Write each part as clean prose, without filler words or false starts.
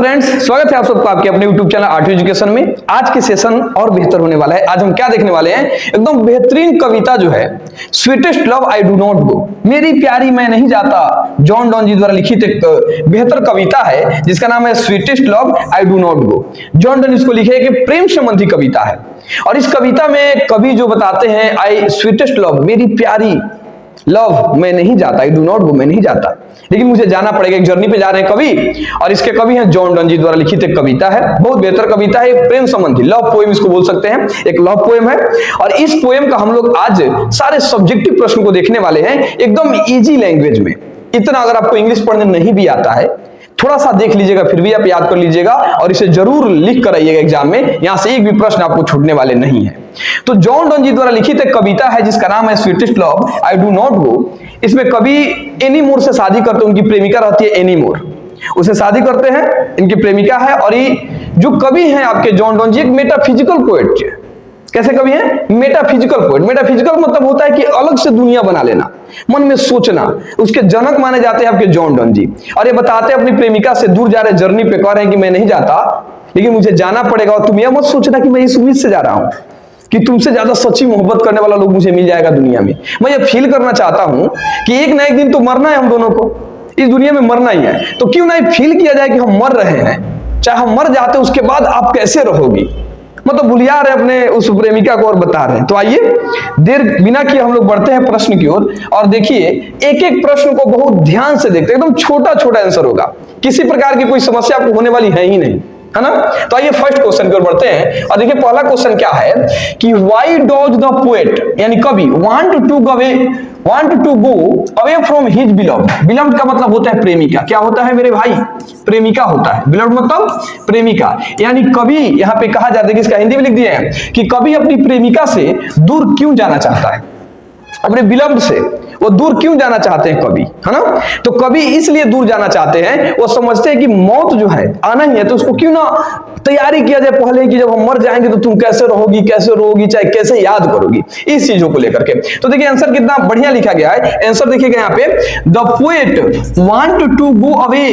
Friends, स्वागत है आप सबका आपके अपने YouTube चैनल आर्ट एजुकेशन में। आज के सेशन और बेहतर होने वाला है। आज हम क्या देखने वाले हैं, एकदम बेहतरीन कविता जो है sweetest love I do not go, मेरी प्यारी मैं नहीं जाता, जॉन डॉन जी द्वारा लिखित एक बेहतर कविता है जिसका नाम है sweetest love I do not go. John Donne इसको लिखे कि प्रेम संबंधी कविता है और इस कविता में कवि जो बताते हैं आई स्वीटेस्ट लव, मेरी प्यारी लव मैं नहीं जाता, आई डू नॉट गो मैं नहीं जाता, लेकिन मुझे जाना पड़ेगा। एक जर्नी पे जा रहे हैं कवि और इसके कवि हैं जॉन डॉन जी द्वारा लिखित एक कविता है, बहुत बेहतर कविता है, प्रेम संबंधी लव पोएम इसको बोल सकते हैं, एक लव पोएम है। और इस पोएम का हम लोग आज सारे सब्जेक्टिव प्रश्न को देखने वाले हैं एकदम इजी लैंग्वेज में। इतना अगर आपको इंग्लिश पढ़ने नहीं भी आता है थोड़ा सा देख लीजिएगा, फिर भी आप याद कर लीजिएगा और इसे जरूर लिख कर आइएगा एग्जाम में, यहां से एक भी प्रश्न आपको छूटने वाले नहीं है। तो जॉन डॉन जी द्वारा लिखित एक कविता है जिसका नाम है sweetest love I do not go. इसमें कवि एनी मोर से शादी करते हैं, उनकी प्रेमिका रहती है एनी मोर, उसे शादी करते हैं, इनकी प्रेमिका है। और ये जो कवि हैं आपके जॉन डॉन जी एक मेटाफिजिकल पोएट। कैसे कवि हैं? Metaphysical poet. मेटाफिजिकल मतलब होता है कि अलग से दुनिया बना लेना, मन में सोचना। उसके जनक माने जाते हैं आपके जॉन डॉन जी। और ये बताते हैं अपनी प्रेमिका से दूर जा रहे जर्नी पे, कह रहे हैं कि मैं नहीं जाता लेकिन मुझे जाना पड़ेगा। और तुम यह मत सोचना कि मैं इस उम्मीद से जा रहा हूं कि तुमसे ज्यादा सच्ची मोहब्बत करने वाला लोग मुझे मिल जाएगा दुनिया में। मैं ये फील करना चाहता हूं कि एक ना एक दिन तो मरना है, हम दोनों को इस दुनिया में मरना ही है, तो क्यों ना फील किया जाए कि हम मर रहे हैं। चाहे हम मर जाते उसके बाद आप कैसे रहोगी, मतलब भुलिया रहे अपने उस प्रेमिका को और बता रहे हैं। तो आइए देर बिना किए हम लोग बढ़ते हैं प्रश्न की ओर और देखिए एक एक प्रश्न को बहुत ध्यान से देखते हैं, एकदम छोटा छोटा आंसर होगा, किसी प्रकार की कोई समस्या आपको होने वाली है ही नहीं, है ना। तो आइए फर्स्ट क्वेश्चन की ओर बढ़ते हैं और देखिए पहला क्वेश्चन क्या है कि व्हाई डज द पोएट यानी कवि want to go away from his beloved. Beloved का मतलब होता है प्रेमिका। क्या होता है मेरे भाई? प्रेमिका होता है। बिलव्ड मतलब प्रेमिका, यानी कवि यहाँ पे कहा जाता है कि इसका हिंदी में लिख दिया है कि कवि अपनी प्रेमिका से दूर क्यों जाना चाहता है, अपने बिलव्ड से वो दूर क्यों जाना चाहते हैं कवि, है ना। तो कवि इसलिए दूर जाना चाहते हैं, वो समझते हैं कि मौत जो है आना ही है, तो उसको क्यों ना तैयारी किया जाए पहले कि जब हम मर जाएंगे तो तुम कैसे रहोगी, चाहे कैसे याद करोगी, इस चीजों को लेकर के। तो देखिए आंसर कितना बढ़िया लिखा गया है। आंसर देखिएगा यहाँ पे, the poet want to go away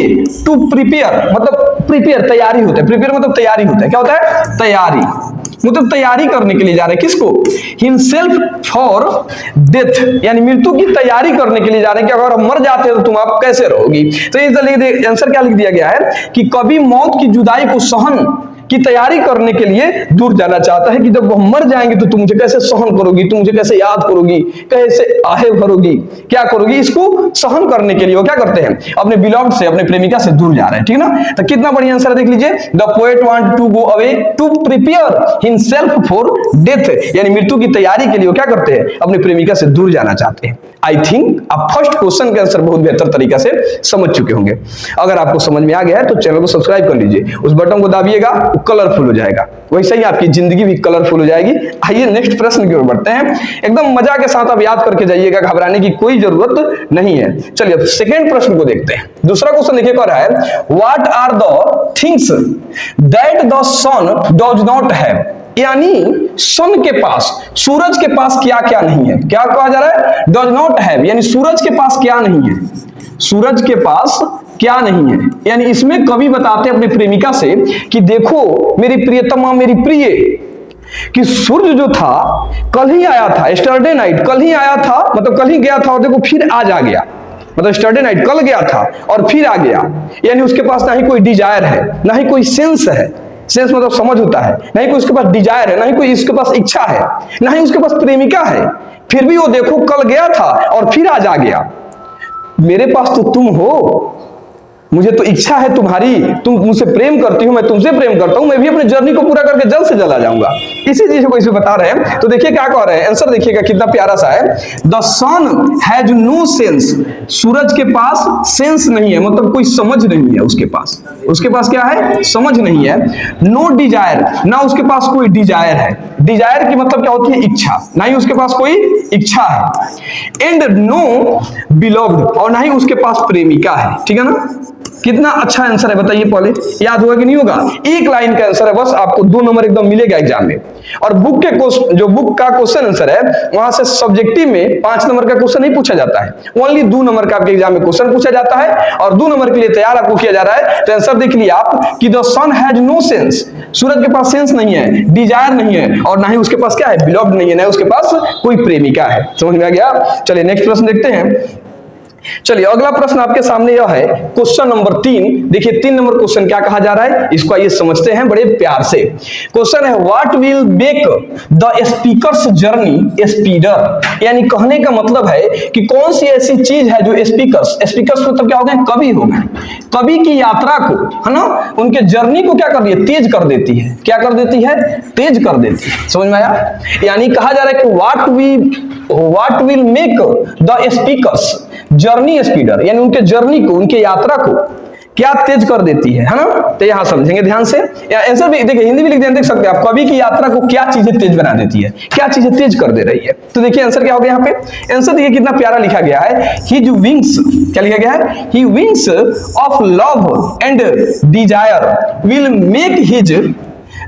to prepare, मतलब प्रिपेयर तैयारी होता है, प्रिपेयर मतलब तैयारी होता है। क्या होता है? तैयारी, मतलब तैयारी करने के लिए जा रहे हैं। किसको? हिमसेल्फ फॉर डेथ, यानी मृत्यु की तैयारी करने के लिए जा रहे हैं कि अगर हम मर जाते हैं तो तुम आप कैसे रहोगी। तो ये आंसर क्या लिख दिया गया है कि कवि मौत की जुदाई को सहन की तैयारी करने के लिए दूर जाना चाहता है कि जब हम मर जाएंगे तो तुम मुझे कैसे सहन करोगी, तुम मुझे कैसे याद करोगी, कैसे आहे भरोगी, क्या करोगी। इसको सहन करने के लिए वो क्या करते हैं, अपने बिलव्ड से, अपने प्रेमिका से दूर जा रहे हैं, ठीक ना। तो कितना बढ़िया आंसर है, देख लीजिए, the poet want to go away to prepare himself for death, यानी मृत्यु की तैयारी के लिए वो क्या करते हैं, अपने प्रेमिका से दूर जाना चाहते हैं। आई थिंक आप फर्स्ट क्वेश्चन के आंसर बहुत बेहतर तरीका से समझ चुके होंगे। अगर आपको समझ में आ गया है तो चैनल को सब्सक्राइब कर लीजिए, उस बटन को दाबिएगा, कलरफुल हो जाएगा, वैसे ही आपकी जिंदगी भी कलरफुल हो जाएगी। आइए नेक्स्ट प्रश्न की ओर बढ़ते हैं। एकदम मजा के साथ आप याद करके जाइएगा, घबराने की कोई जरूरत नहीं है। चलिए अब सेकंड प्रश्न को देखते हैं। दूसरा क्वेश्चन देखिए कह रहा है, what are the things that the sun does not have, यानी सन के पास, सूरज के पास क्या क्या नहीं है। क्या कहा जा रहा है? डज नॉट हैव, यानी सूरज के पास क्या नहीं है, सूरज के पास क्या नहीं है। यानी इसमें कवि बताते हैं अपनी प्रेमिका से कि देखो मेरी प्रियतमा, मेरी प्रिय, कि सूर्य जो था कल ही आया था, यस्टरडे नाइट, कल ही आया था, मतलब कल ही गया था और देखो फिर आज आ गया, मतलब यस्टरडे नाइट कल गया था और फिर आ गया। यानी उसके पास ना ही कोई डिजायर है, ना ही कोई सेंस है, सेंस मतलब समझ होता है, ना ही कोई उसके पास डिजायर है, ना ही कोई उसके पास इच्छा है, ना ही उसके पास प्रेमिका है, फिर भी वो देखो कल गया था और फिर आज आ गया। मेरे पास तो तुम हो, मुझे तो इच्छा है तुम्हारी, तुम मुझसे प्रेम करती हो, मैं तुमसे प्रेम करता हूं, मैं भी अपनी जर्नी को पूरा करके जल्द से जल्द आ जाऊंगा। इसी चीज को इसमें बता रहे हैं। तो देखिए क्या कह रहे हैं, आंसर देखिएगा कितना प्यारा सा है, the sun has no sense, सूरज के पास सेंस नहीं है, मतलब कोई समझ नहीं है उसके पास, उसके पास क्या है, समझ नहीं है। नो डिजायर, ना उसके पास कोई डिजायर है, डिजायर की मतलब क्या होती है, इच्छा, ना ही उसके पास कोई इच्छा है। एंड नो बिलव्ड, और ना ही उसके पास प्रेमिका है, ठीक है ना। कितना अच्छा आंसर है बताइए, पहले याद होगा कि नहीं होगा? एक लाइन का आंसर है बस, आपको 2 नंबर एकदम मिलेगा एग्जाम में। और बुक के जो बुक का क्वेश्चन आंसर है वहां से सब्जेक्टिव में 5 नंबर का क्वेश्चन नहीं पूछा जाता है, ओनली 2 नंबर का आपके एग्जाम में क्वेश्चन पूछा जाता है और 2 नंबर के लिए तैयार आपको किया जा रहा है। तो आंसर देख लिया आप कि the sun has no sense, सूरज के पास सेंस नहीं है, डिजायर नहीं है और ना ही उसके पास क्या है, बिलव्ड नहीं है, ना उसके पास कोई प्रेमिका है। समझ में आ गया? चलिए नेक्स्ट प्रश्न देखते हैं। चलिए अगला प्रश्न आपके सामने यह है, क्वेश्चन नंबर 3। देखिए 3 नंबर क्वेश्चन क्या कहा जा रहा है, इसको आइए समझते हैं बड़े प्यार से। क्वेश्चन है what will make the speaker's journey speedier, यानी कहने का मतलब है कि कौन सी ऐसी चीज है जो स्पीकर्स मतलब क्या हो गए, कवि हो गए, कवि की यात्रा को, है ना, उनके जर्नी को क्या कर रही है, तेज कर देती है। क्या कर देती है? तेज कर देती है। समझ में आया? यानी कहा जा रहा है कि what will make the speaker's journey speedier, यानी उनके जर्नी को, उनके यात्रा को क्या तेज कर देती है ना? तो यहां समझेंगे ध्यान से। या आंसर भी देखिए, हिंदी भी लिख देख सकते हैं आप, कवि की यात्रा को क्या चीजें तेज बना देती है, क्या चीजें तेज कर दे रही है। तो देखिए आंसर क्या हो गया यहाँ पे, आंसर देखिए कितना प्यारा लिखा गया है, हिज विंग्स, क्या लिखा गया है, he wings of love and desire will make his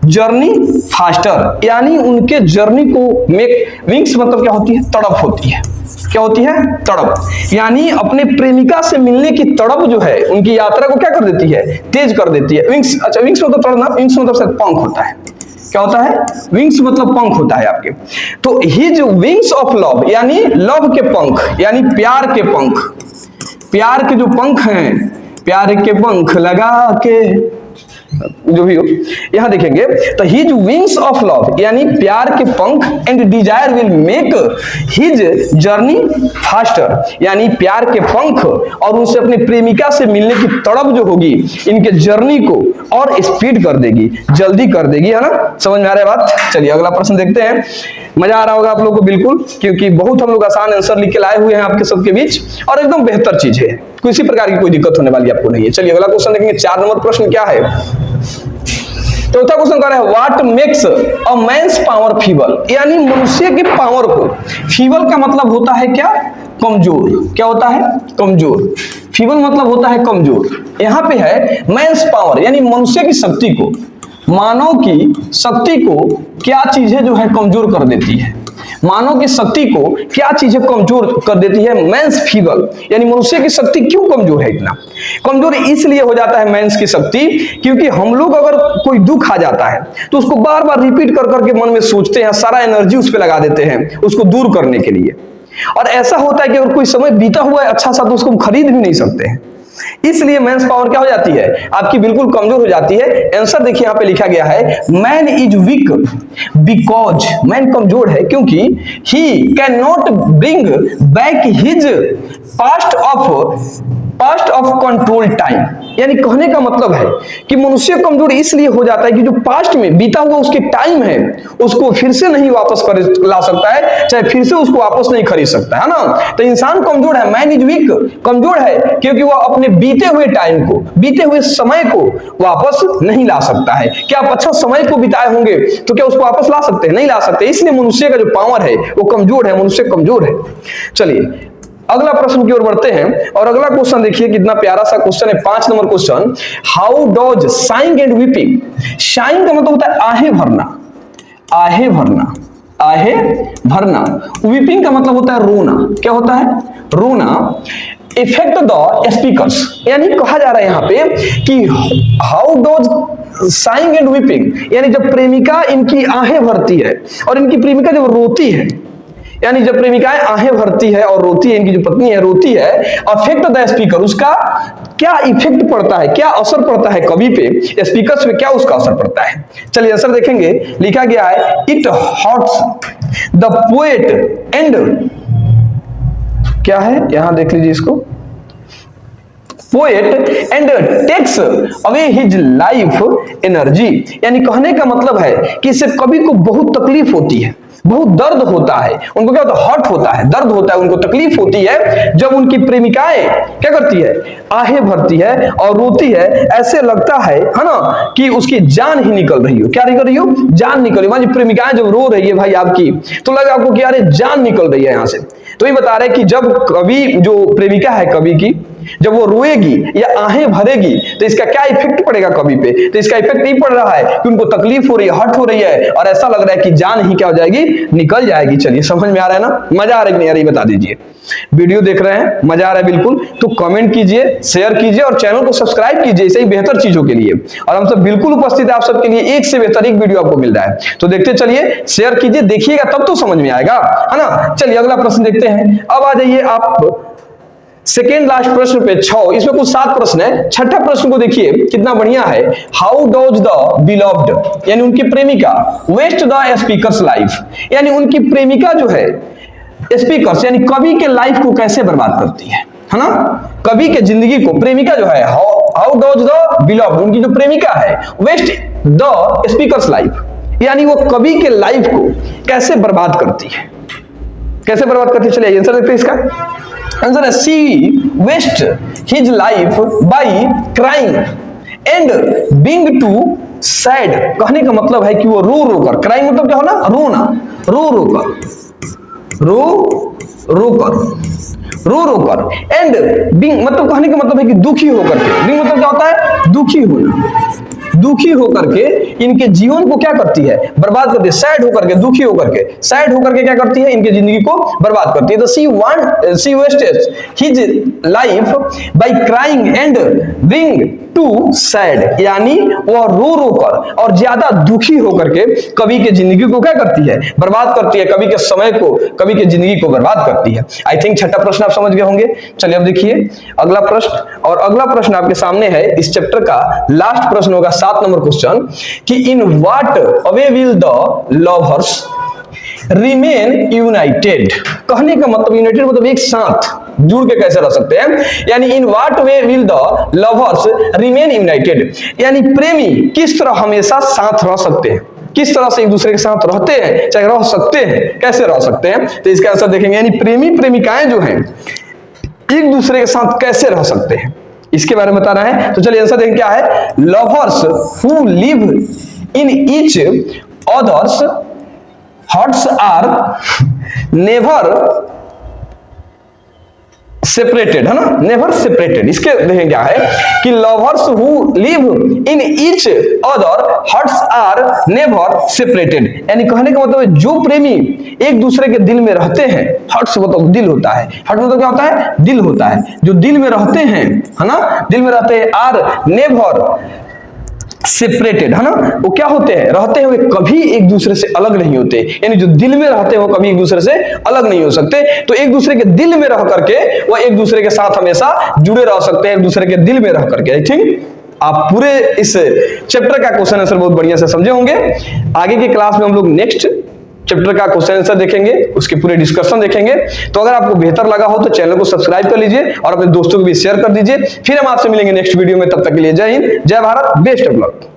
journey faster, यानी उनके जर्नी को मेक, विंग्स मतलब क्या होती है, तड़प होती है। क्या होती है? तड़प, यानी अपने प्रेमिका से मिलने की तड़प जो है उनकी यात्रा को क्या कर देती है, तेज कर देती है। विंग्स, अच्छा विंग्स मतलब तड़पना, विंग्स मतलब शायद पंख होता है। क्या होता है? विंग्स मतलब पंख होता है आपके। तो हिज विंग्स ऑफ लव, यानी लव के पंख, यानी प्यार के पंख, प्यार के जो पंख हैं, प्यार के पंख लगा के, जो भी हो, यहां देखेंगे तो हिज विंग्स ऑफ लव, यानी प्यार के पंख, and desire will make his journey faster, यानी प्यार के पंख और उनसे अपनी प्रेमिका से मिलने की तड़प जो होगी इनके जर्नी को और स्पीड कर देगी, जल्दी कर देगी, है ना? समझ में आ रहा है बात? चलिए अगला प्रश्न देखते हैं। मजा आ रहा होगा आप लोगों को बिल्कुल, क्योंकि बहुत हम लोग आसान आंसर लिख के लाए हुए हैं आपके सबके बीच और एकदम बेहतर चीज है, किसी प्रकार की कोई दिक्कत होने वाली आपको नहीं है। चलिए अगला क्वेश्चन देखेंगे। 4 नंबर प्रश्न क्या है, चौथा क्वेश्चन कह रहा है what makes a man's power feeble, यानी मनुष्य के पावर को, फीबल का मतलब होता है क्या, कमजोर। क्या होता है? कमजोर। फीबल मतलब होता है कमजोर। यहाँ पे है मैन्स पावर, यानी मनुष्य की शक्ति को, मानव की शक्ति को क्या चीजें जो है कमजोर कर देती है, मानव की शक्ति को क्या चीजें कमजोर कर देती है, मैंस फीबल, यानी मनुष्य की शक्ति क्यों कमजोर है, इतना कमजोर इसलिए हो जाता है मैंस की शक्ति, क्योंकि हम लोग अगर कोई दुख आ जाता है तो उसको बार बार रिपीट कर करके मन में सोचते हैं, सारा एनर्जी उस पर लगा देते हैं उसको दूर करने के लिए। और ऐसा होता है कि अगर कोई समय बीता हुआ है अच्छा सा तो उसको खरीद भी नहीं सकते हैं, इसलिए मैंस पावर क्या हो जाती है, आपकी बिल्कुल कमजोर हो जाती है। आंसर देखिए यहाँ पे लिखा गया है man is weak because, man कमजोर है क्योंकि he can not bring back his past of control time, यानी कहने का मतलब है कि मनुष्य कमजोर इसलिए हो जाता है कि जो पास्ट में बीता हुआ उसके टाइम है उसको फिर से नहीं वापस ला सकता है, चाहे फिर से उसको वापस नहीं खरीद सकता है ना। तो इंसान कमजोर है, मैन इज वीक, कमजोर है क्योंकि वह अपने बीते हुए टाइम को, बीते हुए समय को वापस नहीं ला सकता है। क्या आप अच्छा समय को बिताए होंगे तो क्या उसको वापस ला सकते हैं? नहीं ला सकते, इसलिए मनुष्य का जो पावर है वो कमजोर है, मनुष्य कमजोर है। चलिए अगला प्रश्न की ओर बढ़ते हैं और अगला क्वेश्चन देखिए कितना प्यारा सा क्वेश्चन है, 5 number question. How does saying and weeping, saying का मतलब होता है आहे भरना, आहे भरना, आहे भरना, वीपिंग का मतलब होता है रोना। क्या होता है? रोना। इफेक्ट द स्पीकर्स, यानी कहा जा रहा है यहाँ पे कि how does saying and weeping, यानी जब प्रेमिका इनकी आहें भरती है और इनकी प्रेमिका जब रोती है, यानी जब प्रेमिकाएं आहें भरती है और रोती है, इनकी जो पत्नी है रोती है, अफेक्ट द स्पीकर, उसका क्या इफेक्ट पड़ता है, क्या असर पड़ता है कवि पे, स्पीकर्स पे क्या उसका असर पड़ता है। चलिए आंसर देखेंगे, लिखा गया है it hurts the poet and, क्या है यहां देख लीजिए इसको, poet and takes away his life energy, यानी कहने का मतलब है कि इससे कवि को बहुत तकलीफ होती है, बहुत दर्द होता है, उनको क्या होता है, हर्ट होता है, दर्द होता है, उनको तकलीफ होती है जब उनकी प्रेमिकाएं क्या करती है, आहें भरती है और रोती है, ऐसे लगता है ना कि उसकी जान ही निकल रही हो। क्या निकल रही हो? जान निकल रही है। प्रेमिकाएं जब रो रही है भाई आपकी, तो लगा आपको कि अरे जान निकल रही है यहां से। तो ये बता रहे कि जब कवि, जो प्रेमिका है कवि की, जब वो रोएगी या आहें भरेगी तो इसका क्या इफेक्ट पड़ेगा कवि पे? तो इसका इफेक्ट नहीं पड़ रहा है कि उनको तकलीफ हो रही है, हर्ट हो रही है और ऐसा लग रहा है कि जान ही क्या हो जाएगी, निकल जाएगी। चलिए समझ में आ रहा है ना? मजा आ रहा है कि नहीं आ रही बता दीजिए। वीडियो देख रहे हैं, मजा आ रहा है बिल्कुल, तो कमेंट कीजिए, शेयर कीजिए और चैनल को सब्सक्राइब कीजिए ऐसे ही बेहतर चीजों के लिए। और हम सब बिल्कुल उपस्थित है आप सबके लिए, एक से बेहतर एक वीडियो आपको मिल रहा है। तो देखते चलिए, शेयर कीजिए, देखिएगा तब तो समझ में आएगा, है ना? चलिए अगला प्रश्न देखते हैं। अब आ जाइए आप सेकेंड लास्ट प्रश्न पे 6, इसमें कुल 7 प्रश्न है। छठा प्रश्न को देखिए कितना बढ़िया है। हाउ डज द बिलव्ड यानी उनकी प्रेमिका वेस्ट द स्पीकर्स लाइफ, यानी उनकी प्रेमिका जो है स्पीकर्स यानी कवि के लाइफ को कैसे बर्बाद करती है ना? कवि के जिंदगी को प्रेमिका जो है, हाउ डज द बिलव्ड उनकी जो प्रेमिका है वेस्ट द स्पीकर्स लाइफ, यानी वो कवि के लाइफ को कैसे बर्बाद करती है, कैसे बर्बाद करती है? चलिए आंसर देखते हैं इसका। आंसर है she waste his life by crying and being too sad. कहने का मतलब है कि वो रो रो कर, क्राइंग मतलब क्या होना, रोना, रो रो कर, रो रो कर, रो रो कर, एंड बीइंग मतलब कहने का मतलब है कि दुखी होकर के, बीइंग मतलब क्या होता है, दुखी होना, दुखी होकर के इनके जीवन को क्या करती है, बर्बाद करती है। सैड होकर के, दुखी होकर के, सैड होकर के क्या करती है, इनके जिंदगी को बर्बाद करती है। तो she wasted his life by crying and being too sad, यानी वो रो रो कर और ज्यादा दुखी होकर के कवि के जिंदगी को क्या करती है, बर्बाद करती है, कवि के समय को, कवि के जिंदगी को बर्बाद करती है। आई थिंक छठा प्रश्न आप समझ गए होंगे। चलिए अब देखिए अगला प्रश्न, और अगला प्रश्न आपके सामने है इस चैप्टर का लास्ट प्रश्न होगा 7 नंबर क्वेश्चन कि in what way will the lovers remain United. कहने का मतलब यूनाइटेड मतलब एक साथ जुड़ के कैसे रह सकते हैं, यानी in what way will the lovers remain United, यानी प्रेमी किस तरह हमेशा साथ रह सकते हैं, किस तरह से एक दूसरे के साथ रहते हैं, चाहे रह सकते हैं, कैसे रह सकते हैं। तो इसका आंसर देखेंगे, यानी प्रेमी प्रेमिकाएं जो हैं एक दूसरे के साथ कैसे रह सकते हैं, इसके बारे में बता रहा है। तो चलिए आंसर देखें क्या है। Lovers who live in each others hearts are never separated, है ना, नेवर सेपरेटेड। इसके देखें क्या है कि lovers who live in each other hearts are never separated, यानी कहने का मतलब जो प्रेमी एक दूसरे के दिल में रहते हैं, हार्ट्स मतलब दिल होता है, हार्ट मतलब क्या होता है, दिल होता है, जो दिल में रहते हैं, है ना, दिल में रहते हैं, आर नेवर सेपरेटेड, है ना, वो क्या होते हैं, रहते हैं, वे कभी एक दूसरे से अलग नहीं होते, यानी जो दिल में रहते हैं वो कभी एक दूसरे से अलग नहीं हो सकते। तो एक दूसरे के दिल में रह करके वो एक दूसरे के साथ हमेशा जुड़े रह सकते हैं, एक दूसरे के दिल में रह करके। आई थिंक आप पूरे इस चैप्टर का क्वेश्चन आंसर बहुत बढ़िया से समझे होंगे। आगे की क्लास में हम लोग नेक्स्ट चैप्टर का क्वेश्चन आंसर देखेंगे, उसके पूरे डिस्कशन देखेंगे। तो अगर आपको बेहतर लगा हो तो चैनल को सब्सक्राइब कर लीजिए और अपने दोस्तों को भी शेयर कर दीजिए। फिर हम आपसे मिलेंगे नेक्स्ट वीडियो में, तब तक के लिए जय हिंद, जय भारत, बेस्ट ऑफ लक।